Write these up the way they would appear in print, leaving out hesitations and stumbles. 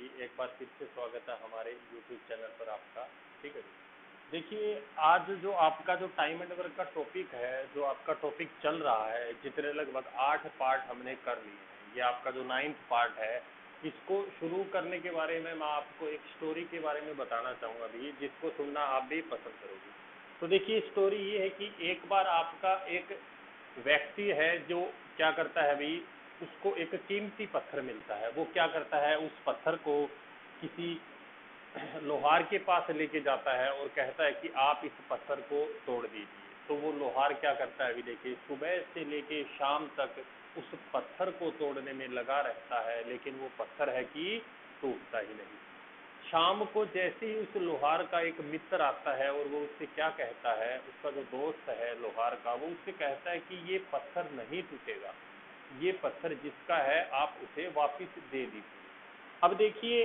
अभी एक बार फिर से स्वागत है हमारे यूट्यूब चैनल पर आपका। ठीक है जी। देखिए, आज जो आपका जो टाइम एंड वर्क का टॉपिक है, जो आपका टॉपिक चल रहा है, जितने लगभग 8 पार्ट हमने कर लिए हैं, ये आपका जो 9th पार्ट है, इसको शुरू करने के बारे में मैं आपको एक स्टोरी के बारे में बताना चाहूँगा अभी, जिसको सुनना आप भी पसंद करोगे। तो देखिए, स्टोरी ये है कि एक बार आपका एक व्यक्ति है जो क्या करता है अभी, उसको एक कीमती पत्थर मिलता है। वो क्या करता है, उस पत्थर को किसी लोहार के पास लेके जाता है और कहता है कि आप इस पत्थर को तोड़ दीजिए। तो वो लोहार क्या करता है अभी, देखिए, सुबह से लेके शाम तक उस पत्थर को तोड़ने में लगा रहता है, लेकिन वो पत्थर है कि टूटता ही नहीं। शाम को जैसे ही उस लोहार का एक मित्र आता है और वो उससे क्या कहता है, उसका जो दोस्त है लोहार का, वो उससे कहता है कि ये पत्थर नहीं टूटेगा, ये पत्थर जिसका है आप उसे वापस दे दीजिए। अब देखिए,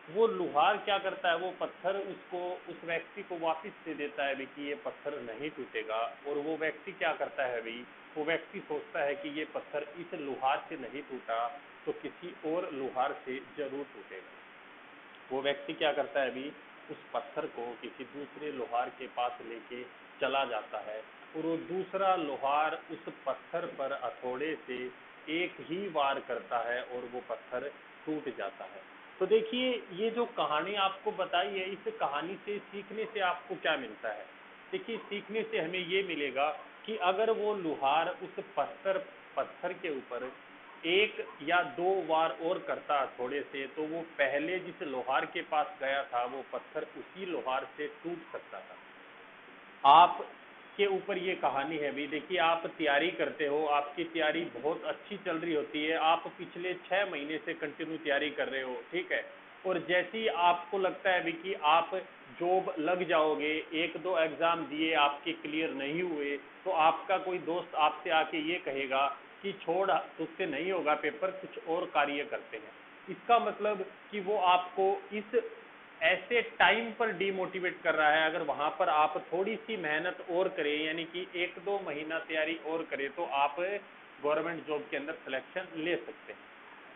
वो लोहार क्या करता है, वो पत्थर उसको, उस व्यक्ति को वापस दे देता है अभी कि ये पत्थर नहीं टूटेगा। और वो व्यक्ति क्या करता है अभी, वो व्यक्ति सोचता है कि ये पत्थर इस लोहार से नहीं टूटा तो किसी और लोहार से जरूर टूटेगा। वो व्यक्ति क्या करता है अभी, उस पत्थर को किसी दूसरे लोहार के पास लेके चला जाता है और वो दूसरा लोहार उस पत्थर पर हथौड़े से एक ही वार करता है और वो पत्थर टूट जाता है। तो देखिए, ये जो कहानी आपको बताई है, इस कहानी से सीखने से आपको क्या मिलता है। देखिए, सीखने से हमें ये मिलेगा कि अगर वो लोहार उस पत्थर पत्थर के ऊपर एक या दो वार और करता थोड़े से, तो वो पहले जिस लोहार के पास गया था वो पत्थर उसी लोहार से टूट सकता था। आप के ऊपर ये कहानी है भी। देखिए, आप तैयारी करते हो, आपकी तैयारी बहुत अच्छी चल रही होती है, आप पिछले 6 महीने से कंटिन्यू तैयारी कर रहे हो, ठीक है। और जैसे ही आपको लगता है भी कि आप जॉब लग जाओगे, एक दो एग्जाम दिए आपके क्लियर नहीं हुए, तो आपका कोई दोस्त आपसे आके ये कहेगा कि छोड़, तुझसे नहीं होगा पेपर, कुछ और कार्य करते हैं। इसका मतलब कि वो आपको इस ऐसे टाइम पर डीमोटिवेट कर रहा है। अगर वहां पर आप थोड़ी सी मेहनत और करें, यानी कि 1-2 महीना तैयारी और करें, तो आप गवर्नमेंट जॉब के अंदर सिलेक्शन ले सकते हैं।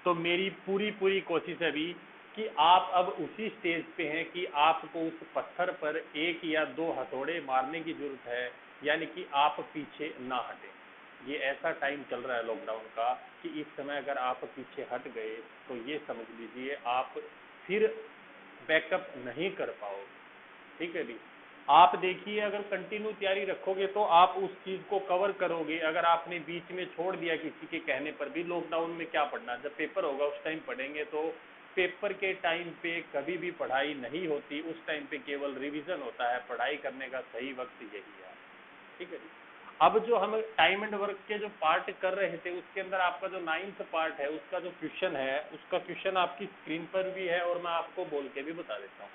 तो मेरी पूरी पूरी कोशिश है अभी कि आप अब उसी स्टेज पे हैं कि आपको उस पत्थर पर एक या दो हथौड़े मारने की जरूरत है, यानी कि आप पीछे ना हटें। ये ऐसा टाइम चल रहा है लॉकडाउन का कि इस समय अगर आप पीछे हट गए तो ये समझ लीजिए आप फिर बैकअप नहीं कर पाओगे। ठीक है जी। आप देखिए, अगर कंटिन्यू तैयारी रखोगे तो आप उस चीज़ को कवर करोगे। अगर आपने बीच में छोड़ दिया किसी के कहने पर भी, लॉकडाउन में क्या पढ़ना, जब पेपर होगा उस टाइम पढ़ेंगे, तो पेपर के टाइम पे कभी भी पढ़ाई नहीं होती। उस टाइम पे केवल रिवीजन होता है। पढ़ाई करने का सही वक्त यही है। ठीक है जी। अब जो हम टाइम एंड वर्क के जो पार्ट कर रहे थे, उसके अंदर आपका जो 9th पार्ट है, उसका जो क्वेश्चन है, उसका क्वेश्चन आपकी स्क्रीन पर भी है और मैं आपको बोल के भी बता देता हूँ।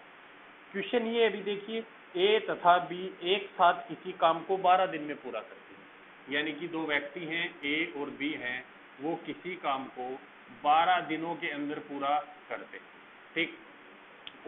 क्वेश्चन ये अभी देखिए, ए तथा बी एक साथ किसी काम को 12 दिन में पूरा करते हैं। यानी कि दो व्यक्ति हैं, ए और बी हैं, वो किसी काम को 12 दिनों के अंदर पूरा करते हैं। ठीक।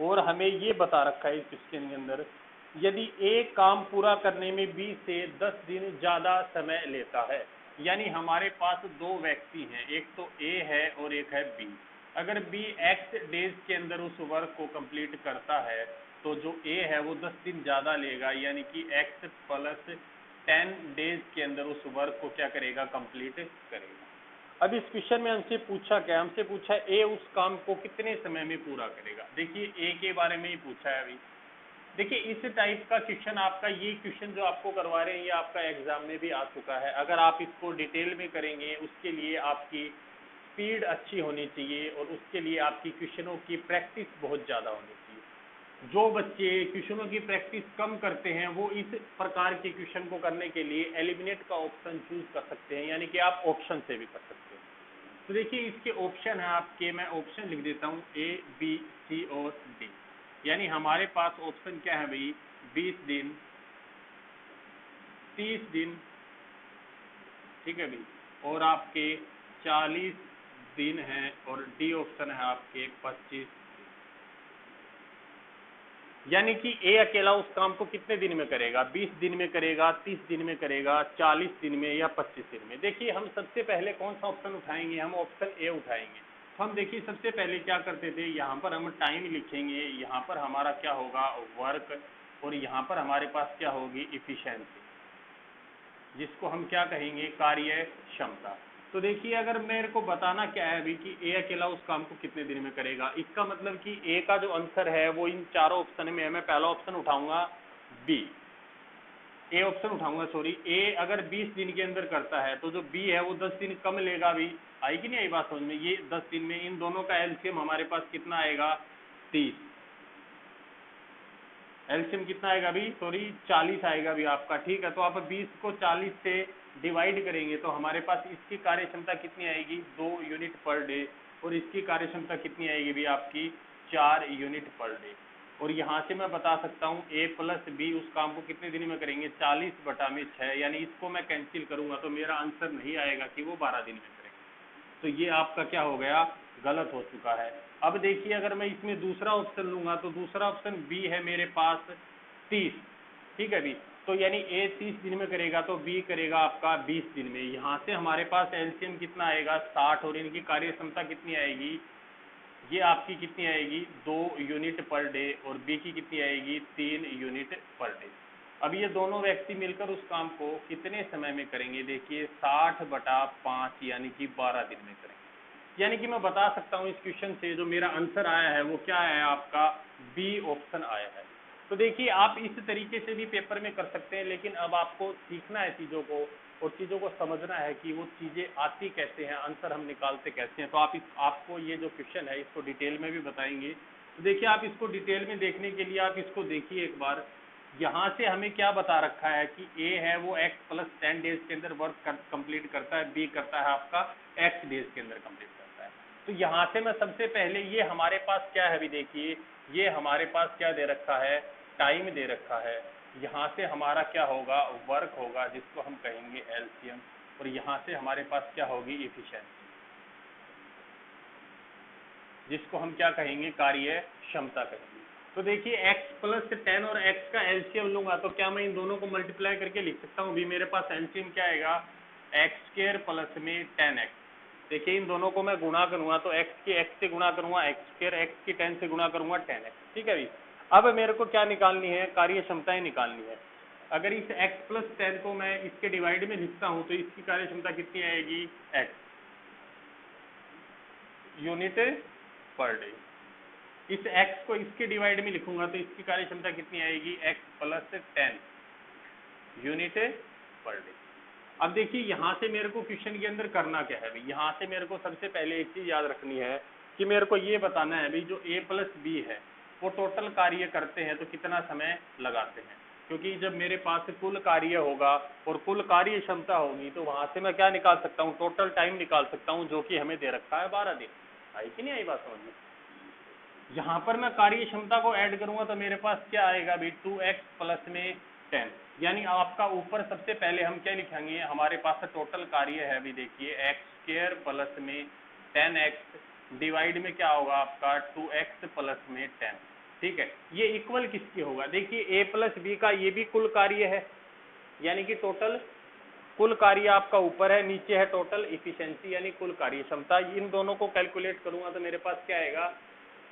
और हमें ये बता रखा है इस क्वेश्चन के अंदर, यदि एक काम पूरा करने में बी से 10 दिन ज़्यादा समय लेता है, यानी हमारे पास दो व्यक्ति हैं, एक तो ए है और एक है बी। अगर बी एक्स डेज के अंदर उस वर्क को कंप्लीट करता है, तो जो ए है वो 10 दिन ज़्यादा लेगा, यानी कि एक्स प्लस 10 डेज के अंदर उस वर्क को क्या करेगा, कंप्लीट करेगा। अब इस क्वेश्चन में हमसे पूछा क्या, हमसे पूछा ए उस काम को कितने समय में पूरा करेगा। देखिए, ए के बारे में ही पूछा है अभी। देखिए, इस टाइप का क्वेश्चन, आपका ये क्वेश्चन जो आपको करवा रहे हैं, ये आपका एग्जाम में भी आ चुका है। अगर आप इसको डिटेल में करेंगे, उसके लिए आपकी स्पीड अच्छी होनी चाहिए और उसके लिए आपकी क्वेश्चनों की प्रैक्टिस बहुत ज़्यादा होनी चाहिए। जो बच्चे क्वेश्चनों की प्रैक्टिस कम करते हैं, वो इस प्रकार के क्वेश्चन को करने के लिए एलिमिनेट का ऑप्शन चूज कर सकते हैं, यानी कि आप ऑप्शन से भी कर सकते हैं। तो देखिए, इसके ऑप्शन है आपके, मैं ऑप्शन लिख देता हूँ, ए बी सी और डी। यानी हमारे पास ऑप्शन क्या है भाई, 20 दिन, 30 दिन, ठीक है भाई, और आपके 40 दिन है, और डी ऑप्शन है आपके 25। यानी कि ए अकेला उस काम को कितने दिन में करेगा, 20 दिन में करेगा, 30 दिन में करेगा, 40 दिन में या 25 दिन में। देखिए, हम सबसे पहले कौन सा ऑप्शन उठाएंगे, हम ऑप्शन ए उठाएंगे। तो हम देखिए सबसे पहले क्या करते थे, यहाँ पर हम टाइम लिखेंगे, यहाँ पर हमारा क्या होगा वर्क, और यहाँ पर हमारे पास क्या होगी इफिशिएंसी, जिसको हम क्या कहेंगे कार्य क्षमता। तो देखिए अगर मेरे को बताना क्या है अभी कि ए अकेला उस काम को कितने दिन में करेगा, इसका मतलब कि ए का जो आंसर है वो इन चारों ऑप्शन में है। मैं पहला ऑप्शन उठाऊंगा बी, ए ऑप्शन उठाऊंगा सॉरी, ए अगर 20 दिन के अंदर करता है तो जो बी है वो 10 दिन कम लेगा अभी। आई कि नहीं आई बात समझ में? ये 10 दिन में इन दोनों का एलसीएम हमारे पास कितना आएगा 30, एलसीएम कितना आएगा अभी सॉरी 40 आएगा अभी आपका। ठीक है, तो आप 20 को 40 से डिवाइड करेंगे तो हमारे पास इसकी कार्य क्षमता कितनी आएगी 2 यूनिट पर डे, और इसकी कार्य क्षमता कितनी आएगी भी आपकी 4 यूनिट पर डे। और यहाँ से मैं बता सकता हूँ ए प्लस बी उस काम को कितने दिन में करेंगे 40/6, यानी इसको मैं कैंसिल करूंगा तो मेरा आंसर नहीं आएगा कि वो 12 दिन में करेंगे। तो ये आपका क्या हो गया गलत हो चुका है। अब देखिए अगर मैं इसमें दूसरा ऑप्शन लूंगा तो दूसरा ऑप्शन बी है मेरे पास 30, ठीक है बी, तो यानी ए 30 दिन में करेगा तो बी करेगा आपका 20 दिन में। यहाँ से हमारे पास एलसीएम कितना आएगा 60, और इनकी कार्य क्षमता कितनी आएगी, ये आपकी कितनी आएगी 2 यूनिट पर डे, और बी की कितनी आएगी 3 यूनिट पर डे। अब ये दोनों व्यक्ति मिलकर उस काम को कितने समय में करेंगे, देखिए 60/5 यानी कि 12 दिन में करेंगे। यानी कि मैं बता सकता हूँ इस क्वेश्चन से जो मेरा आंसर आया है वो क्या है आपका बी ऑप्शन आया है। तो देखिए आप इस तरीके से भी पेपर में कर सकते हैं, लेकिन अब आपको सीखना है चीज़ों को और चीज़ों को समझना है कि वो चीज़ें आती कैसे हैं, आंसर हम निकालते कैसे हैं। तो आपको ये जो क्वेश्चन है इसको डिटेल में भी बताएंगे। तो देखिए आप इसको डिटेल में देखने के लिए आप इसको देखिए एक बार। यहाँ से हमें क्या बता रखा है कि ए है वो x + 10 डेज के अंदर वर्क कंप्लीट करता है, बी करता है आपका x डेज के अंदर कंप्लीट करता है। तो यहाँ से मैं सबसे पहले ये हमारे पास क्या है अभी देखिए, ये हमारे पास क्या दे रखा है टाइम दे रखा है। यहाँ से हमारा क्या होगा वर्क होगा जिसको हम कहेंगे एलसीएम, और यहाँ से हमारे पास क्या होगी इफिशिएंसी जिसको हम क्या कहेंगे कार्य क्षमता कहेंगे। तो देखिए x + 10 और x का एलसीएम लूंगा तो क्या मैं इन दोनों को मल्टीप्लाई करके लिख सकता हूँ भी, मेरे पास एलसीएम क्या आएगा x² + में 10x। देखिए इन दोनों को मैं गुणा करूंगा तो x की x से गुणा करूंगा x², x की 10 से गुणा करूंगा 10x। ठीक है भाई, अब मेरे को क्या निकालनी है कार्य क्षमताएं निकालनी है। अगर इस x + 10 को मैं इसके डिवाइड में लिखता हूँ तो इसकी कार्य क्षमता कितनी आएगी x यूनिट पर डे। इस x को इसके डिवाइड में लिखूंगा तो इसकी कार्य क्षमता कितनी आएगी x + 10 यूनिट पर डे। अब देखिए यहाँ से मेरे को क्वेश्चन के अंदर करना क्या है भाई, यहाँ से मेरे को सबसे पहले एक चीज याद रखनी है कि मेरे को ये बताना है भाई जो a + b है वो टोटल कार्य करते हैं तो कितना समय लगाते हैं, क्योंकि जब मेरे पास कुल कार्य होगा और कुल कार्य क्षमता होगी तो वहां से मैं क्या निकाल सकता हूँ टोटल टाइम निकाल सकता हूँ, जो कि हमें दे रखा है 12 दिन। आई कि नहीं आई बात समझ में? यहाँ पर मैं कार्य क्षमता को ऐड करूंगा तो मेरे पास क्या आएगा भाई 2x + में 10, यानी आपका ऊपर सबसे पहले हम क्या लिखेंगे हमारे पास टोटल कार्य है अभी देखिए x² + में 10x डिवाइड में क्या होगा आपका 2x + में 10। ठीक है, ये इक्वल किसके होगा, देखिए a + b का ये भी कुल कार्य है, यानी कि टोटल कुल कार्य आपका ऊपर है, नीचे है टोटल इफिशिएंसी यानी कुल कार्य क्षमता। इन दोनों को कैलकुलेट करूंगा तो मेरे पास क्या आएगा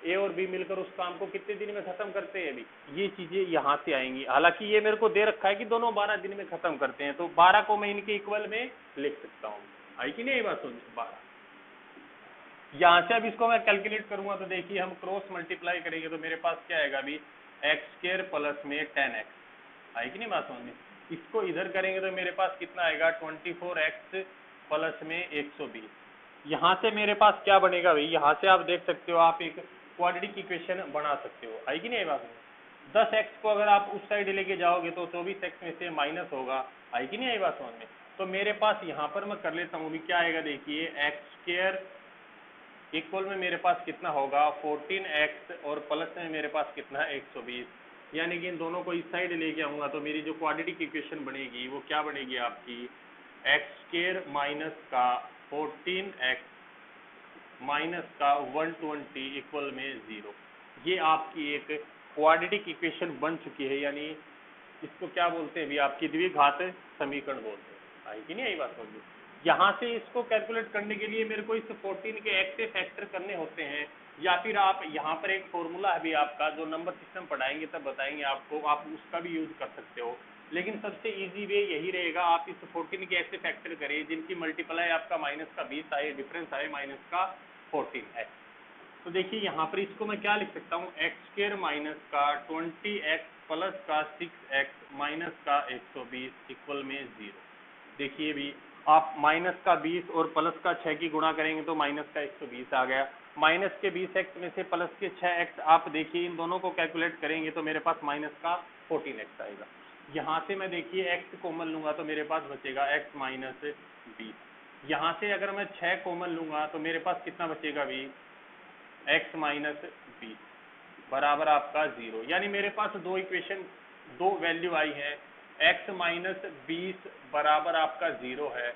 ए और बी मिलकर उस काम को कितने दिन में खत्म करते हैं अभी, ये चीजें यहाँ से आएंगी। हालांकि ये मेरे को दे रखा है कि दोनों 12 दिन में खत्म करते हैं, तो 12 को मैं इनके इक्वल में लिख सकता हूँ। आई कि नहीं बात सुन 12। यहाँ से अब इसको मैं कैलकुलेट करूंगा तो देखिए हम क्रॉस मल्टीप्लाई करेंगे तो मेरे पास क्या आएगा अभी x² + में 10x। आई कि नहीं बात समझ में? इसको इधर करेंगे तो मेरे पास कितना आएगा 24x + में 120। यहाँ से मेरे पास क्या बनेगा भाई, यहाँ से आप देख सकते हो आप एक क्वाड्रेटिक इक्वेशन बना सकते हो। आई कि नहीं बात में? 10x को अगर आप उस साइड लेके जाओगे तो 24x में से माइनस होगा। आई कि नहीं आई बात समझ में? तो मेरे पास यहाँ पर मैं कर लेता हूँ अभी क्या आएगा देखिए x² इक्वल में मेरे पास कितना होगा 14x और प्लस में मेरे पास कितना है 120, यानी कि इन दोनों को इस साइड लेके आऊंगा तो मेरी जो क्वाड्रेटिक इक्वेशन बनेगी वो क्या बनेगी आपकी x² - का 14x - का 120 इक्वल में 0। ये आपकी एक क्वाड्रेटिक इक्वेशन बन चुकी है, यानी इसको क्या बोलते हैं भी आपकी द्विघात समीकरण बोलते हैं। आई कि नहीं आई बात समझ? यहाँ से इसको कैलकुलेट करने के लिए मेरे को इस 14 के x से फैक्टर करने होते हैं, या फिर आप यहाँ पर एक फॉर्मूला है भी आपका, जो नंबर सिस्टम पढ़ाएंगे तब बताएंगे आपको, आप उसका भी यूज कर सकते हो। लेकिन सबसे इजी वे यही रहेगा, आप इस 14 के x से फैक्टर करें, जिनकी मल्टीप्लाई आपका माइनस का 20 आए, डिफरेंस आए माइनस का 14x। तो देखिए यहाँ पर इसको मैं क्या लिख सकता हूँ, एक्स स्क्र माइनस का 20x प्लस का 6x माइनस का 120 इक्वल में 0। देखिए भी आप माइनस का 20 और प्लस का 6 की गुणा करेंगे तो माइनस का 120 आ गया। माइनस के 20x में से प्लस के 6x, आप देखिए इन दोनों को कैलकुलेट करेंगे तो मेरे पास माइनस का 14x आएगा। यहाँ से मैं देखिए x कॉमन लूंगा तो मेरे पास बचेगा x माइनस 20। यहाँ से अगर मैं 6 कॉमन लूंगा तो मेरे पास कितना बचेगा भी, x माइनस 20 बराबर आपका 0। यानी मेरे पास दो इक्वेशन, दो वैल्यू आई है, x माइनस 20 बराबर आपका 0 है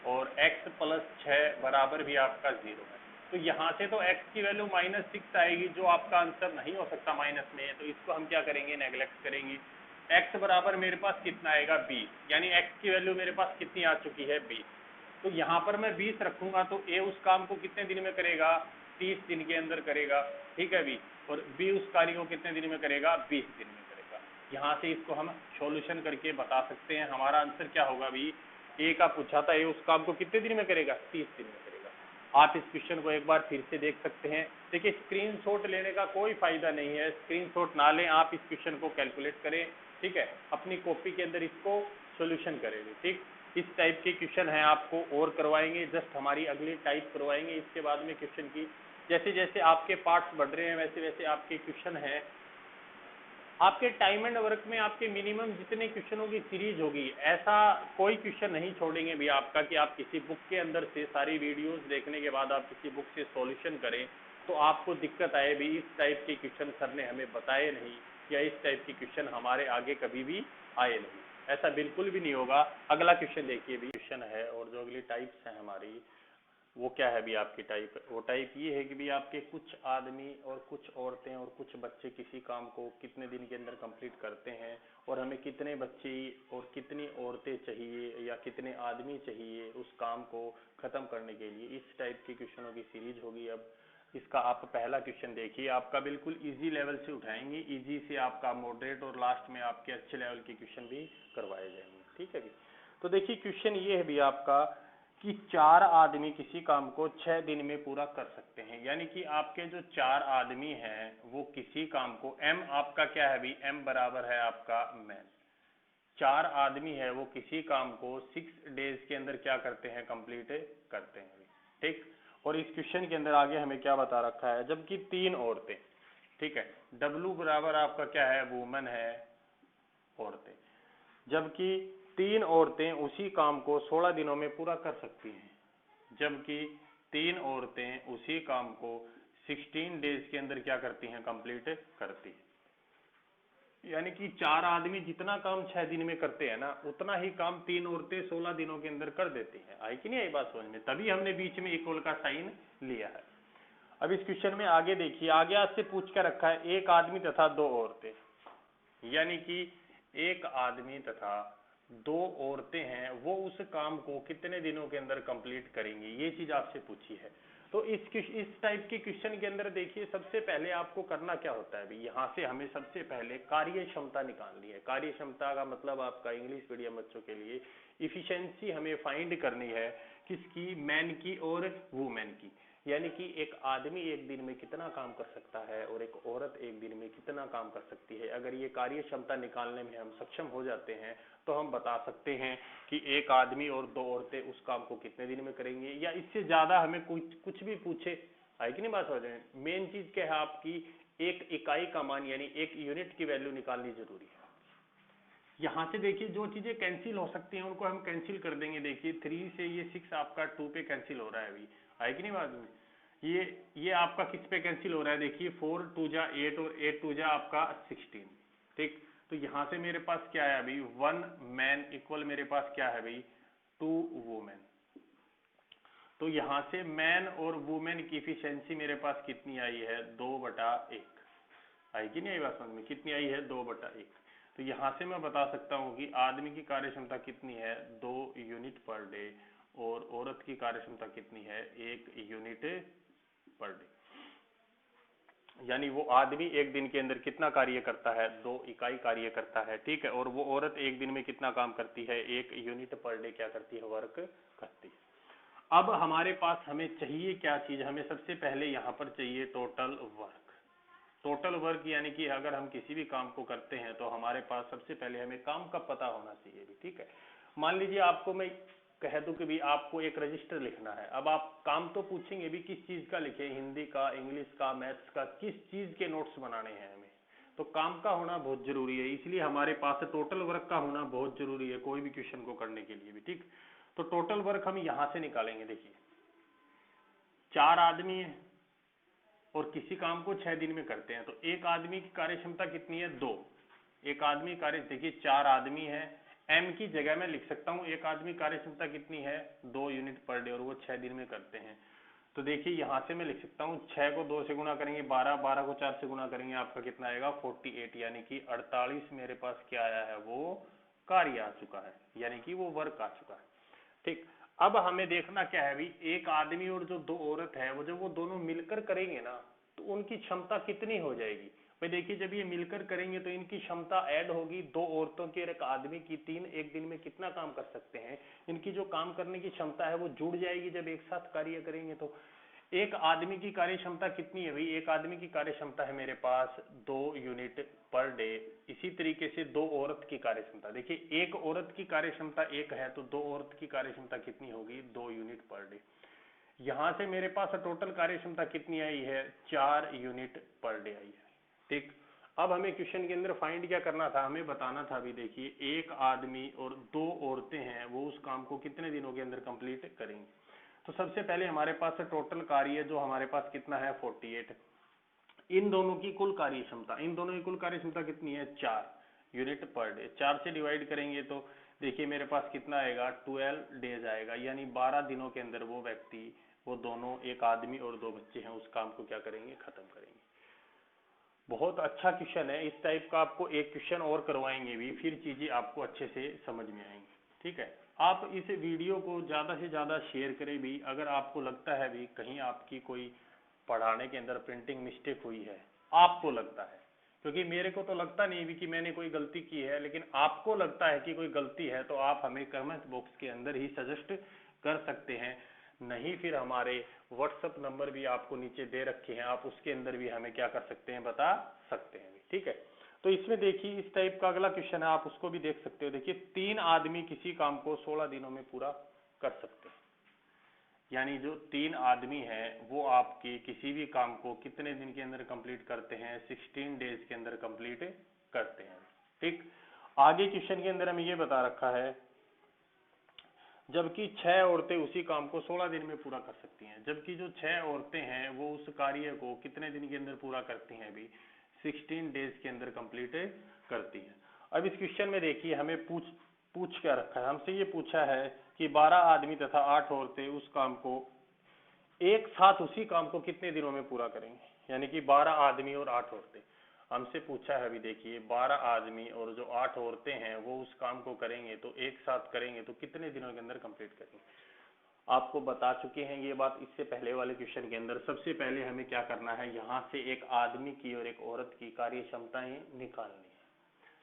और x प्लस 6 बराबर भी आपका 0 है। तो यहाँ से तो x की वैल्यू माइनस 6 आएगी, जो आपका आंसर नहीं हो सकता माइनस में, तो इसको हम क्या करेंगे, नेगलेक्ट करेंगे। x बराबर मेरे पास कितना आएगा 20, यानी x की वैल्यू मेरे पास कितनी आ चुकी है 20। तो यहाँ पर मैं 20 रखूंगा तो a उस काम को कितने दिन में करेगा, 30 दिन के अंदर करेगा, ठीक है भी, और b उस कार्य को कितने दिन में करेगा, 20 दिन में करेगा। यहाँ से इसको हम सॉल्यूशन करके बता सकते हैं, हमारा आंसर क्या होगा भी, a का पूछा था, a उस काम को कितने दिन में करेगा, 30 दिन में करेगा। आप इस क्वेश्चन को एक बार फिर से देख सकते हैं। देखिए स्क्रीनशॉट लेने का कोई फायदा नहीं है, स्क्रीनशॉट ना लें, आप इस क्वेश्चन को कैलकुलेट करें, ठीक है, अपनी कॉपी के अंदर इसको सॉल्यूशन करेंगे। ठीक, इस टाइप के क्वेश्चन हैं आपको और करवाएंगे, जस्ट हमारी अगली टाइप करवाएंगे इसके बाद में क्वेश्चन की। जैसे जैसे आपके पार्ट्स बढ़ रहे हैं वैसे वैसे आपके क्वेश्चन हैं। आपके टाइम एंड वर्क में आपके मिनिमम जितने क्वेश्चनों की सीरीज होगी, ऐसा कोई क्वेश्चन नहीं छोड़ेंगे भी आपका कि आप किसी बुक के अंदर से सारी वीडियोस देखने के बाद आप किसी बुक से सॉल्यूशन करें तो आपको दिक्कत आए भी, इस टाइप के क्वेश्चन सर ने हमें बताए नहीं, या इस टाइप के क्वेश्चन हमारे आगे कभी भी आए नहीं, ऐसा बिल्कुल भी नहीं होगा। अगला क्वेश्चन देखिए भी, क्वेश्चन है और जो अगली टाइप्स हैं हमारी, वो क्या है भी आपकी टाइप, वो टाइप ये है कि भी आपके कुछ आदमी और कुछ औरतें और कुछ बच्चे किसी काम को कितने दिन के अंदर कंप्लीट करते हैं, और हमें कितने बच्चे और कितनी औरतें चाहिए या कितने आदमी चाहिए उस काम को ख़त्म करने के लिए, इस टाइप की क्वेश्चनों की सीरीज होगी। अब इसका आप पहला क्वेश्चन देखिए, आपका बिल्कुल इजी लेवल से उठाएंगे, इजी से आपका मॉडरेट और लास्ट में आपके अच्छे लेवल के क्वेश्चन भी करवाए जाएंगे, ठीक है जी। तो देखिए क्वेश्चन ये है भी आपका कि 4 आदमी किसी काम को 6 दिन में पूरा कर सकते हैं, यानी कि आपके जो 4 आदमी हैं वो किसी काम को, m आपका क्या है भी, m बराबर है आपका मैन, 4 आदमी है वो किसी काम को 6 डेज के अंदर क्या करते हैं, कंप्लीट करते हैं, ठीक। और इस क्वेश्चन के अंदर आगे हमें क्या बता रखा है, जबकि 3 औरतें, ठीक है, W बराबर आपका क्या है, वुमन है, औरतें, जबकि 3 औरतें उसी काम को 16 दिनों में पूरा कर सकती हैं, जबकि 3 औरतें उसी काम को 16 डेज के अंदर क्या करती हैं, कंप्लीट करती हैं। यानी कि 4 आदमी जितना काम 6 दिन में करते हैं ना, उतना ही काम 3 औरतें 16 दिनों के अंदर कर देती हैं। आई कि नहीं आई बात समझ में, तभी हमने बीच में इक्वल का साइन लिया है। अब इस क्वेश्चन में आगे देखिए, आगे आपसे पूछ कर रखा है एक आदमी तथा 2 औरतें, यानी कि एक आदमी तथा 2 औरतें हैं, वो उस काम को कितने दिनों के अंदर कंप्लीट करेंगी, ये चीज आपसे पूछी है। तो इस टाइप के क्वेश्चन के अंदर देखिए, सबसे पहले आपको करना क्या होता है भी, यहाँ से हमें सबसे पहले कार्य क्षमता निकालनी है। कार्य क्षमता का मतलब आपका इंग्लिश मीडियम बच्चों के लिए इफिशिएंसी हमें फाइंड करनी है, किसकी, मैन की और वुमेन की। यानी कि एक आदमी एक दिन में कितना काम कर सकता है और एक औरत एक दिन में कितना काम कर सकती है। अगर ये कार्य क्षमता निकालने में हम सक्षम हो जाते हैं तो हम बता सकते हैं कि एक आदमी और 2 औरतें उस काम को कितने दिन में करेंगे, या इससे ज्यादा हमें कुछ भी पूछे, है कि नहीं बात हो जाए। मेन चीज क्या है आपकी, एक इकाई का मान यानी एक यूनिट की वैल्यू निकालनी जरूरी है। यहाँ से देखिए जो चीजें कैंसिल हो सकती हैं उनको हम कैंसिल कर देंगे। देखिए 3 से ये 6 आपका 2 पे कैंसिल हो रहा है अभी, है कि नहीं बात में। ये आपका किस पे कैंसिल हो रहा है, देखिए 4 2 जा 8 और 8 2 जा आपका 16, ठीक। तो यहाँ से मेरे पास क्या है अभी, 1 मैन इक्वल मेरे पास क्या है भाई, 2 वुमेन। तो यहाँ से मैन और वुमेन की इफिशियंसी मेरे पास कितनी आई है, 2/1, आई कि नहीं आई बात समझ में, कितनी आई है, 2/1। तो यहाँ से मैं बता सकता हूँ कि आदमी की कार्य क्षमता कितनी है, 2 यूनिट पर डे, और औरत की कार्य क्षमता कितनी है, 1 यूनिट पर डे। यानी वो आदमी एक दिन के अंदर कितना कार्य करता है, 2 इकाई कार्य करता है, ठीक है। और वो औरत एक दिन में कितना काम करती है, 1 यूनिट पर डे क्या करती है, वर्क करती है। अब हमारे पास हमें चाहिए क्या चीज, हमें सबसे पहले यहाँ पर चाहिए टोटल वर्क। टोटल वर्क यानी कि अगर हम किसी भी काम को करते हैं तो हमारे पास सबसे पहले हमें काम का पता होना चाहिए भी, ठीक है। मान लीजिए आपको मैं कह दूं कि भी आपको एक रजिस्टर लिखना है, अब आप काम तो पूछेंगे भी किस चीज का लिखे, हिंदी का, इंग्लिश का, मैथ्स का, किस चीज के नोट्स बनाने हैं हमें, तो काम का होना बहुत जरूरी है, इसलिए हमारे पास टोटल वर्क का होना बहुत जरूरी है कोई भी क्वेश्चन को करने के लिए भी, ठीक। तो टोटल वर्क हम यहां से निकालेंगे। देखिए 4 आदमी है और किसी काम को 6 दिन में करते हैं, तो एक आदमी की कार्य क्षमता कितनी है, 2। एक आदमी कार्य, देखिए 4 आदमी है, एम की जगह में लिख सकता हूं एक आदमी कार्य क्षमता कितनी है, 2 यूनिट पर डे, और वो 6 दिन में करते हैं। तो देखिए यहां से मैं लिख सकता हूं 6 को 2 से गुणा करेंगे 12, 12 को 4 से गुणा करेंगे आपका कितना आएगा 48, यानी कि 48 मेरे पास क्या आया है, वो कार्य आ चुका है, यानी कि वो वर्क आ चुका है, ठीक। अब हमें देखना क्या है भी, एक आदमी और जो 2 औरत है वो जब वो दोनों मिलकर करेंगे ना तो उनकी क्षमता कितनी हो जाएगी। भाई देखिए जब ये मिलकर करेंगे तो इनकी क्षमता ऐड होगी, 2 औरतों की और एक आदमी की, 3 एक दिन में कितना काम कर सकते हैं, इनकी जो काम करने की क्षमता है वो जुड़ जाएगी जब एक साथ कार्य करेंगे। तो एक आदमी की कार्य क्षमता कितनी है भाई, एक आदमी की कार्य क्षमता है मेरे पास 2 यूनिट पर डे। इसी तरीके से 2 औरत की कार्य क्षमता, देखिए एक औरत की कार्य क्षमता 1 है तो 2 औरत की कार्य क्षमता कितनी होगी, 2 यूनिट पर डे। यहां से मेरे पास टोटल कार्य क्षमता कितनी आई है, 4 यूनिट पर डे आई है, ठीक। अब हमें क्वेश्चन के अंदर फाइंड क्या करना था, हमें बताना था भी, देखिए एक आदमी और 2 औरतें हैं वो उस काम को कितने दिनों के अंदर कंप्लीट करेंगे। तो सबसे पहले हमारे पास टोटल कार्य जो हमारे पास कितना है 48, इन दोनों की कुल कार्य क्षमता, इन दोनों की कुल कार्य क्षमता कितनी है 4 यूनिट पर डे। 4 से डिवाइड करेंगे तो देखिए मेरे पास कितना आएगा 12 डेज आएगा, यानी 12 दिनों के अंदर वो व्यक्ति, वो दोनों, एक आदमी और 2 बच्चे हैं, उस काम को क्या करेंगे, खत्म करेंगे। बहुत अच्छा क्वेश्चन है, इस टाइप का आपको एक क्वेश्चन और करवाएंगे भी, फिर चीजें आपको अच्छे से समझ में आएंगी, ठीक है। आप इस वीडियो को ज्यादा से ज्यादा शेयर करें भी, अगर आपको लगता है भी कहीं आपकी कोई पढ़ाने के अंदर प्रिंटिंग मिस्टेक हुई है, आपको लगता है, क्योंकि मेरे को तो लगता नहीं भी कि मैंने कोई गलती की है, लेकिन आपको लगता है कि कोई गलती है तो आप हमें कमेंट बॉक्स के अंदर ही सजेस्ट कर सकते हैं, नहीं फिर हमारे व्हाट्सएप नंबर भी आपको नीचे दे रखे हैं, आप उसके अंदर भी हमें क्या कर सकते हैं, बता सकते हैं, ठीक है। तो इसमें देखिए इस टाइप का अगला क्वेश्चन है, आप उसको भी देख सकते हो। देखिए 3 आदमी किसी काम को 16 दिनों में पूरा कर सकते हैं, यानी जो 3 आदमी हैं वो आपके किसी भी काम को कितने दिन के अंदर कंप्लीट करते हैं, 16 डेज के अंदर कंप्लीट करते हैं, ठीक। आगे क्वेश्चन के अंदर हमें ये बता रखा है, जबकि 6 औरतें उसी काम को 16 दिन में पूरा कर सकती हैं, जबकि जो 6 औरतें हैं वो उस कार्य को कितने दिन के अंदर पूरा करती हैं भी, 16 डेज के अंदर कंप्लीट करती हैं। अब इस क्वेश्चन में देखिए हमें पूछ क्या रखा है, हमसे ये पूछा है कि 12 आदमी तथा 8 औरतें उस काम को एक साथ उसी काम को कितने दिनों में पूरा करेंगे, यानी कि 12 आदमी और 8 औरतें हमसे पूछा है। अभी देखिए 12 आदमी और जो 8 औरतें हैं वो उस काम को करेंगे तो एक साथ करेंगे तो कितने दिनों के अंदर कंप्लीट करेंगे। आपको बता चुके हैं ये बात इससे पहले वाले क्वेश्चन के अंदर। सबसे पहले हमें क्या करना है, यहाँ से एक आदमी की और एक औरत की कार्य क्षमताएं निकालनी है।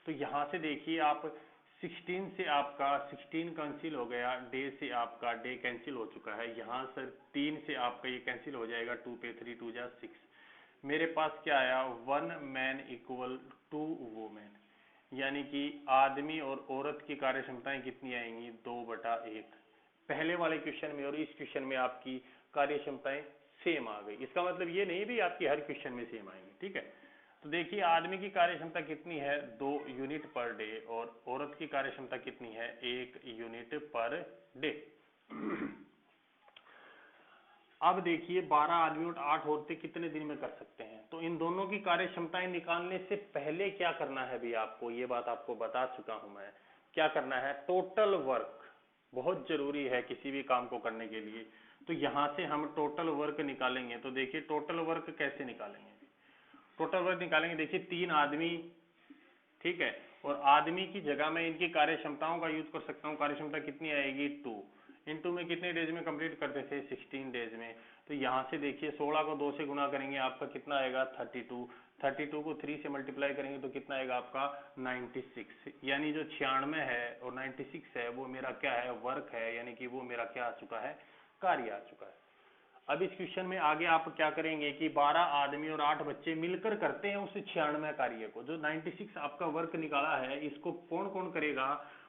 तो यहाँ से देखिए आप 16 से आपका 16 कैंसिल हो गया, डे से आपका डे कैंसिल हो चुका है, यहाँ सर 3 से आपका ये कैंसिल हो जाएगा, 2 पे 3 2 जा 6, मेरे पास क्या आया 1 मैन इक्वल 2 वुमेन, यानी कि आदमी और औरत की कार्य क्षमताएं कितनी आएंगी 2/1। पहले वाले क्वेश्चन में और इस क्वेश्चन में आपकी कार्य क्षमताएं सेम आ गई, इसका मतलब ये नहीं भी आपकी हर क्वेश्चन में सेम आएंगी, ठीक है। तो देखिए आदमी की कार्य क्षमता कितनी है 2 यूनिट पर डे और औरत की कार्य क्षमता कितनी है 1 यूनिट पर डे। अब देखिए 12 आदमी और 8 औरतें कितने दिन में कर सकते हैं, तो इन दोनों की कार्य क्षमताएं निकालने से पहले क्या करना है भी आपको, ये बात आपको बता चुका हूं मैं। क्या करना है, टोटल वर्क बहुत जरूरी है किसी भी काम को करने के लिए। तो यहां से हम टोटल वर्क निकालेंगे, तो देखिए टोटल वर्क कैसे निकालेंगे, टोटल वर्क निकालेंगे, देखिए 3 आदमी, ठीक है, और आदमी की जगह में इनकी कार्य क्षमताओं का यूज कर सकता हूँ, कार्य क्षमता कितनी आएगी 2, इनटू में कितने डेज में कंप्लीट करते थे, 16 डेज में। तो यहाँ से देखिए 16 को 2 से गुना करेंगे आपका कितना आएगा, 32। 32 को 3 से मल्टीप्लाई करेंगे तो कितना आएगा आपका 96। यानी जो 96 है और 96 है वो मेरा क्या है, वर्क है, यानी कि वो मेरा क्या आ चुका है, कार्य आ चुका है। अब इस क्वेश्चन में आगे आप क्या करेंगे कि 12 आदमी और 8 बच्चे मिलकर करते हैं उस 96 कार्य को। जो 96 आपका वर्क निकाला है इसको कौन कौन करेगा,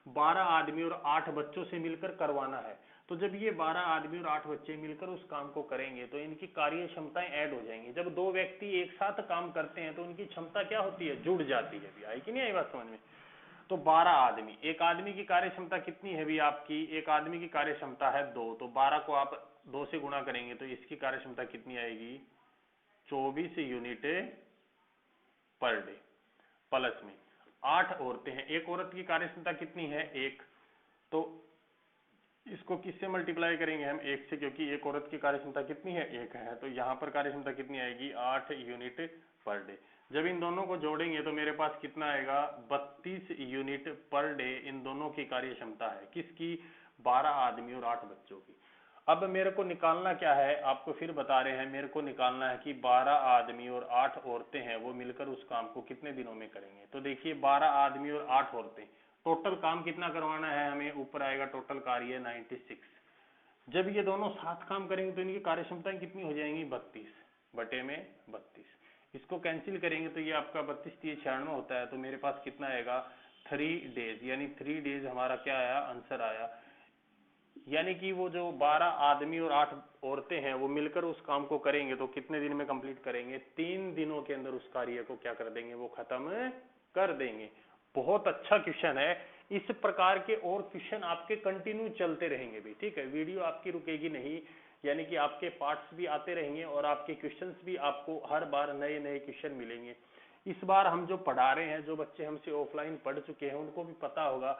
12 आदमी और 8 बच्चों से मिलकर करवाना है। तो जब ये 12 आदमी और 8 बच्चे मिलकर उस काम को करेंगे तो इनकी कार्य क्षमताएं ऐड हो जाएंगी। जब दो व्यक्ति एक साथ काम करते हैं तो उनकी क्षमता क्या होती है, जुड़ जाती है भी। आई कि नहीं आई बात समझ में। तो 12 आदमी, एक आदमी की कार्य क्षमता कितनी है भी आपकी, एक आदमी की कार्य क्षमता है 2। तो 12 को आप 2 से गुणा करेंगे तो इसकी कार्य क्षमता कितनी आएगी, 24 यूनिट पर डे। प्लस में 8 औरतें हैं, एक औरत की कार्य क्षमता कितनी है, 1। तो इसको किससे मल्टीप्लाई करेंगे हम, 1 से, क्योंकि एक औरत की कार्य क्षमता कितनी है, 1 है। तो यहाँ पर कार्य क्षमता कितनी आएगी, 8 यूनिट पर डे। जब इन दोनों को जोड़ेंगे तो मेरे पास कितना आएगा, 32 यूनिट पर डे इन दोनों की कार्य क्षमता है। किसकी, 12 आदमी और 8 बच्चों की। अब मेरे को निकालना क्या है, आपको फिर बता रहे हैं, मेरे को निकालना है कि 12 आदमी और 8 औरतें हैं वो मिलकर उस काम को कितने दिनों में करेंगे। तो देखिए 12 आदमी और 8 औरतें, टोटल काम कितना करवाना है हमें, ऊपर आएगा टोटल कार्य 96। जब ये दोनों साथ काम करेंगे तो इनकी कार्य क्षमताएं कितनी हो जाएंगी, 32 बटे में 32। इसको कैंसिल करेंगे तो ये आपका 32 3 96 होता है। तो मेरे पास कितना आएगा, 3 डेज, यानी 3 डेज हमारा क्या आया, आंसर आया। यानी कि वो जो 12 आदमी और 8 औरतें हैं वो मिलकर उस काम को करेंगे तो कितने दिन में कंप्लीट करेंगे, 3 दिनों के अंदर उस कार्य को क्या कर देंगे, वो खत्म कर देंगे। बहुत अच्छा क्वेश्चन है। इस प्रकार के और क्वेश्चन आपके कंटिन्यू चलते रहेंगे भी, ठीक है, वीडियो आपकी रुकेगी नहीं। यानी कि आपके पार्ट्स भी आते रहेंगे और आपके क्वेश्चंस भी आपको हर बार नए नए क्वेश्चन मिलेंगे। इस बार हम जो पढ़ा रहे हैं, जो बच्चे हमसे ऑफलाइन पढ़ चुके हैं उनको भी पता होगा,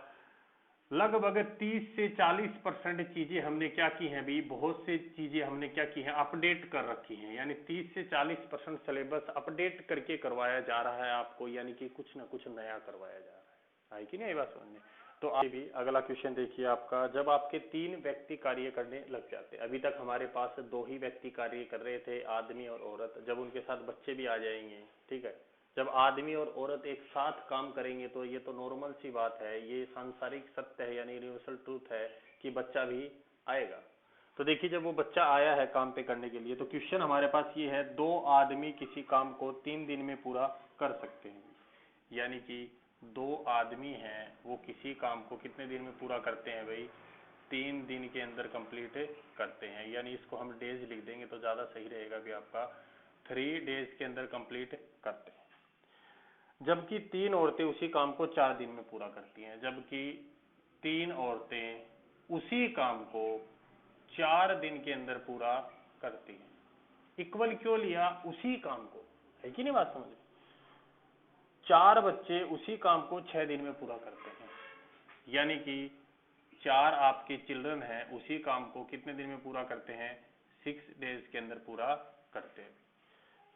लगभग 30 से 40% चीजें हमने क्या की हैं भी, बहुत से चीजें हमने क्या की हैं, अपडेट कर रखी हैं। यानी 30 से 40% सिलेबस अपडेट करके करवाया जा रहा है आपको, यानी कि कुछ ना कुछ नया करवाया जा रहा है। आई कि नहीं बात समझने। तो आगे भी अगला क्वेश्चन देखिए आपका, जब आपके 3 व्यक्ति कार्य करने लग जाते, अभी तक हमारे पास 2 ही व्यक्ति कार्य कर रहे थे, आदमी और औरत, जब उनके साथ बच्चे भी आ जाएंगे, ठीक है, जब आदमी और औरत एक साथ काम करेंगे तो ये तो नॉर्मल सी बात है, ये सांसारिक सत्य है, यानी यूनिवर्सल ट्रूथ है कि बच्चा भी आएगा। तो देखिए जब वो बच्चा आया है काम पे करने के लिए, तो क्वेश्चन हमारे पास ये है, 2 आदमी किसी काम को 3 दिन में पूरा कर सकते हैं। यानी कि 2 आदमी हैं वो किसी काम को कितने दिन में पूरा करते हैं भाई, 3 दिन के अंदर कंप्लीट करते हैं। यानी इसको हम डेज लिख देंगे तो ज्यादा सही रहेगा भी आपका, 3 डेज के अंदर कंप्लीट करते हैं। जबकि 3 औरतें उसी काम को 4 दिन में पूरा करती हैं। जबकि 3 औरतें उसी काम को 4 दिन के अंदर पूरा करती हैं। इक्वल क्यों लिया, उसी काम को, है कि नहीं बात समझ। 4 बच्चे उसी काम को 6 दिन में पूरा करते हैं। यानी कि 4 आपके चिल्ड्रन हैं उसी काम को कितने दिन में पूरा करते हैं, 6 डेज के अंदर पूरा करते हैं।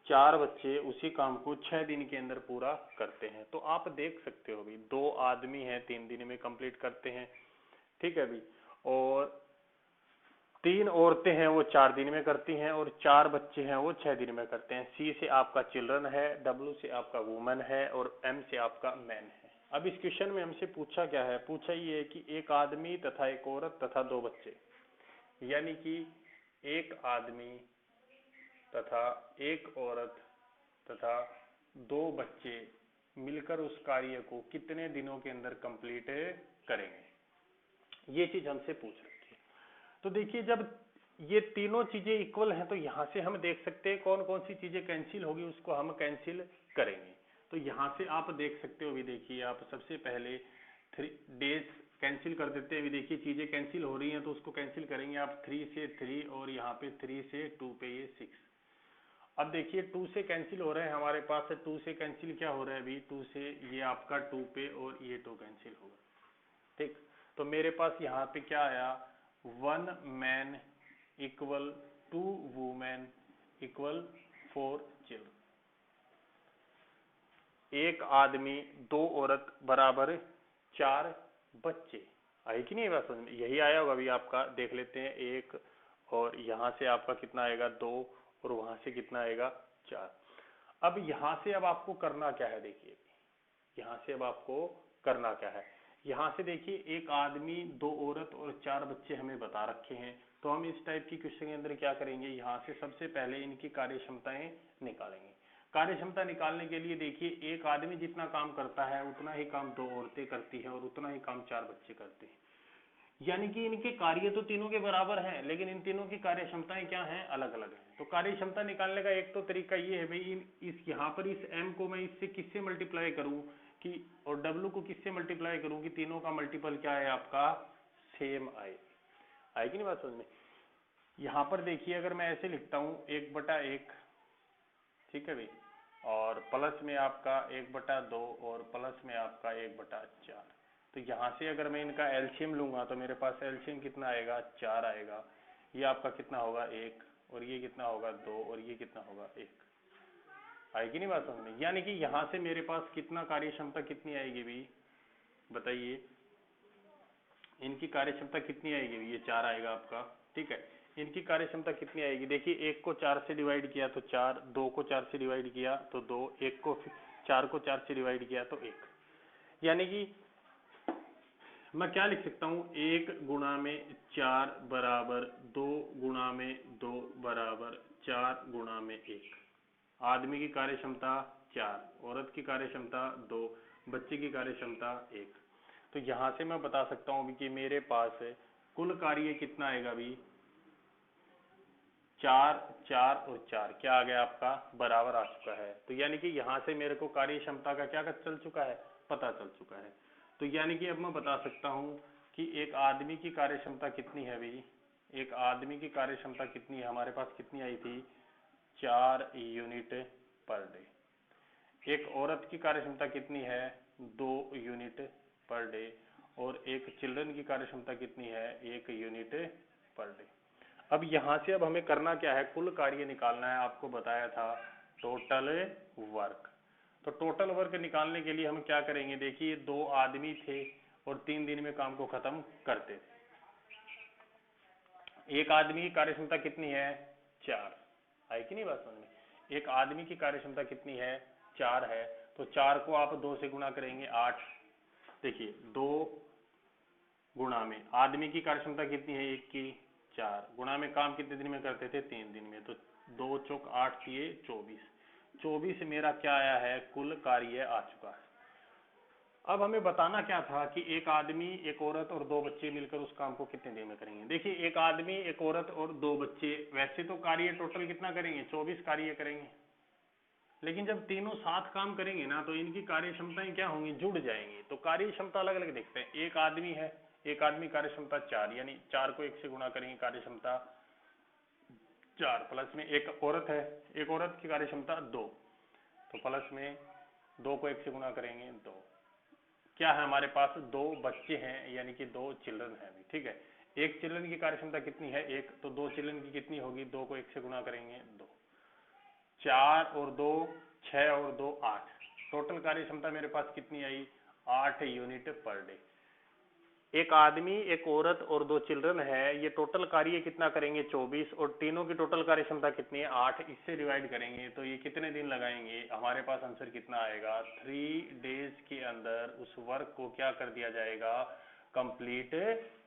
4 बच्चे उसी काम को 6 दिन के अंदर पूरा करते हैं। तो आप देख सकते हो भी, 2 आदमी हैं 3 दिन में कंप्लीट करते हैं, ठीक है भी, और 3 औरतें हैं वो 4 दिन में करती हैं, और 4 बच्चे हैं वो 6 दिन में करते हैं। सी से आपका चिल्ड्रन है, डब्ल्यू से आपका वुमन है, और एम से आपका मैन है। अब इस क्वेश्चन में हमसे पूछा क्या है, पूछा ये है कि एक आदमी तथा एक औरत तथा 2 बच्चे, यानी कि एक आदमी तथा एक औरत तथा 2 बच्चे मिलकर उस कार्य को कितने दिनों के अंदर कंप्लीट करेंगे, ये चीज हमसे पूछ रखी है। तो देखिए जब ये तीनों चीजें इक्वल हैं तो यहां से हम देख सकते हैं कौन कौन सी चीजें कैंसिल होगी, उसको हम कैंसिल करेंगे। तो यहां से आप देख सकते हो भी, देखिए आप सबसे पहले 3 डेज कैंसिल कर देते हैं। अभी देखिए चीजें कैंसिल हो रही हैं तो उसको कैंसिल करेंगे आप, 3 से 3 और यहाँ पे 3 से 2 पे ये 6। अब देखिए 2 से कैंसिल हो रहे हैं हमारे पास, 2 से कैंसिल क्या हो रहा है अभी, 2 से ये आपका 2 पे और ये 2 कैंसिल होगा, ठीक। तो मेरे पास यहाँ पे क्या आया, 1 man equal 2 women equal 4 children. एक आदमी 2 औरत बराबर 4 बच्चे। आई कि नहीं बात समझ में? यही आया होगा अभी आपका, देख लेते हैं। एक, और यहाँ से आपका कितना आएगा 2, और वहां से कितना आएगा 4। अब यहाँ से अब आपको करना क्या है, देखिए यहाँ से अब आपको करना क्या है। यहाँ से देखिए, एक आदमी, 2 औरत और 4 बच्चे हमें बता रखे हैं। तो हम इस टाइप की क्वेश्चन के अंदर क्या करेंगे, यहाँ से सबसे पहले इनकी कार्य क्षमताएं निकालेंगे। कार्य क्षमता निकालने के लिए देखिए, एक आदमी जितना काम करता है उतना ही काम 2 औरतें करती है और उतना ही काम 4 बच्चे करते हैं। यानी कि इनके कार्य तो तीनों के बराबर हैं, लेकिन इन तीनों की कार्य क्षमताएं क्या हैं, अलग अलग हैं। तो कार्य क्षमता निकालने का एक तो तरीका ये है भाई, इस यहाँ पर इस m को मैं इससे किससे मल्टीप्लाई करूं कि, और w को किससे मल्टीप्लाई करूं कि तीनों का मल्टीपल क्या है आपका, सेम आए। आए कि नहीं बात समझ में? यहाँ पर देखिए, अगर मैं ऐसे लिखता हूँ 1/1, ठीक है भाई, और प्लस में आपका 1/2, और प्लस में आपका 1/4। तो यहाँ से अगर मैं इनका एलसीएम लूंगा तो मेरे पास एलसीएम कितना आएगा, 4 आएगा। ये आपका कितना होगा 1, और ये कितना होगा 2, और ये कितना होगा 1। आएगी नहीं बात समझ में? यानी कि यहाँ से मेरे पास कितना कार्य क्षमता कितनी आएगी भाई, बताइए। इनकी कार्य क्षमता कितनी आएगी, ये 4 आएगा आपका, ठीक है। इनकी कार्य क्षमता कितनी आएगी, देखिए 1 को 4 से डिवाइड किया तो 4, 2 को 4 से डिवाइड किया तो 2, 1 को 4 को 4 से डिवाइड किया तो 1। यानी कि मैं क्या लिख सकता हूँ, 1 गुणा में 4 बराबर 2 गुणा में 2 बराबर 4 गुणा में 1। आदमी की कार्य क्षमता 4, औरत की कार्य क्षमता 2, बच्चे की कार्य क्षमता 1। तो यहाँ से मैं बता सकता हूँ कि मेरे पास कुल कार्य कितना आएगा अभी, 4, 4 और 4 क्या आ गया आपका, बराबर आ चुका है। तो यानी कि यहाँ से मेरे को कार्य क्षमता का क्या चल चुका है, पता चल चुका है। तो यानी कि अब मैं बता सकता हूँ कि एक आदमी की कार्य क्षमता कितनी है भाई, एक आदमी की कार्य क्षमता कितनी है, हमारे पास कितनी आई थी, 4 यूनिट पर डे। एक औरत की कार्य क्षमता कितनी है, 2 यूनिट पर डे। और एक चिल्ड्रन की कार्य क्षमता कितनी है, 1 यूनिट पर डे। अब यहाँ से अब हमें करना क्या है, कुल कार्य निकालना है। आपको बताया था टोटल वर्क। तो टोटल वर्क निकालने के लिए हम क्या करेंगे, देखिए 2 आदमी थे और 3 दिन में काम को खत्म करते थे। एक आदमी की कार्य क्षमता कितनी है, 4। आई कि नहीं बात समझ में? एक आदमी की कार्य क्षमता कितनी है, 4 है। तो 4 को आप 2 से गुणा करेंगे, 8। देखिए 2 गुणा में आदमी की कार्य क्षमता कितनी है, 1 की 4, गुणा में काम कितने दिन में करते थे, 3 दिन में। तो 2 चौक 8 किए 24, 24 मेरा क्या आया है, कुल कार्य आ चुका है। अब हमें बताना क्या था कि एक आदमी, एक औरत और 2 बच्चे मिलकर उस काम को कितने दिन में करेंगे। देखिए एक आदमी, एक औरत और 2 बच्चे, वैसे तो कार्य टोटल कितना करेंगे, 24 कार्य करेंगे। लेकिन जब तीनों साथ काम करेंगे ना, तो इनकी कार्य क्षमताएं क्या होंगी, जुड़ जाएंगी। तो कार्य क्षमता अलग अलग देखते हैं। एक आदमी है, एक आदमी कार्य क्षमता 4, यानी 4 को 1 से गुणा करेंगे, कार्य क्षमता 4। प्लस में एक औरत है, एक औरत की कार्य क्षमता 2, तो प्लस में 2 को 1 से गुणा करेंगे 2। क्या है हमारे पास, 2 बच्चे हैं, यानी कि 2 चिल्ड्रन है, ठीक है। एक चिल्ड्रन की कार्य क्षमता कितनी है, 1, तो 2 चिल्ड्रन की कितनी होगी, 2 को 1 से गुणा करेंगे 2। 4 और 2 6 और 2 8, टोटल कार्य क्षमता मेरे पास कितनी आई, 8 यूनिट पर डे। एक आदमी, एक औरत और 2 चिल्ड्रन है, ये टोटल कार्य कितना करेंगे, 24, और तीनों की टोटल कार्य क्षमता कितनी है, 8। इससे डिवाइड करेंगे तो ये कितने दिन लगाएंगे, हमारे पास आंसर कितना आएगा, 3 डेज के अंदर उस वर्क को क्या कर दिया जाएगा, कंप्लीट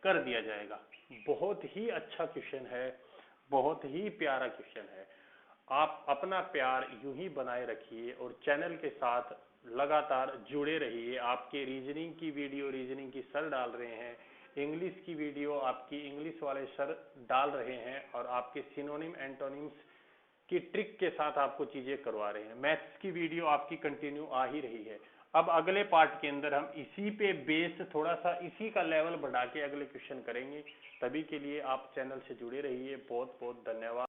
कर दिया जाएगा। बहुत ही अच्छा क्वेश्चन है, बहुत ही प्यारा क्वेश्चन है। आप अपना प्यार यूं ही बनाए रखिए और चैनल के साथ लगातार जुड़े रहिए। आपके रीजनिंग की वीडियो रीजनिंग की सर डाल रहे हैं, इंग्लिश की वीडियो आपकी इंग्लिश वाले सर डाल रहे हैं, और आपके सिनोनिम एंटोनिम्स की ट्रिक के साथ आपको चीजें करवा रहे हैं। मैथ्स की वीडियो आपकी कंटिन्यू आ ही रही है। अब अगले पार्ट के अंदर हम इसी पे बेस, थोड़ा सा इसी का लेवल बढ़ा के अगले क्वेश्चन करेंगे। तभी के लिए आप चैनल से जुड़े रहिए। बहुत बहुत धन्यवाद।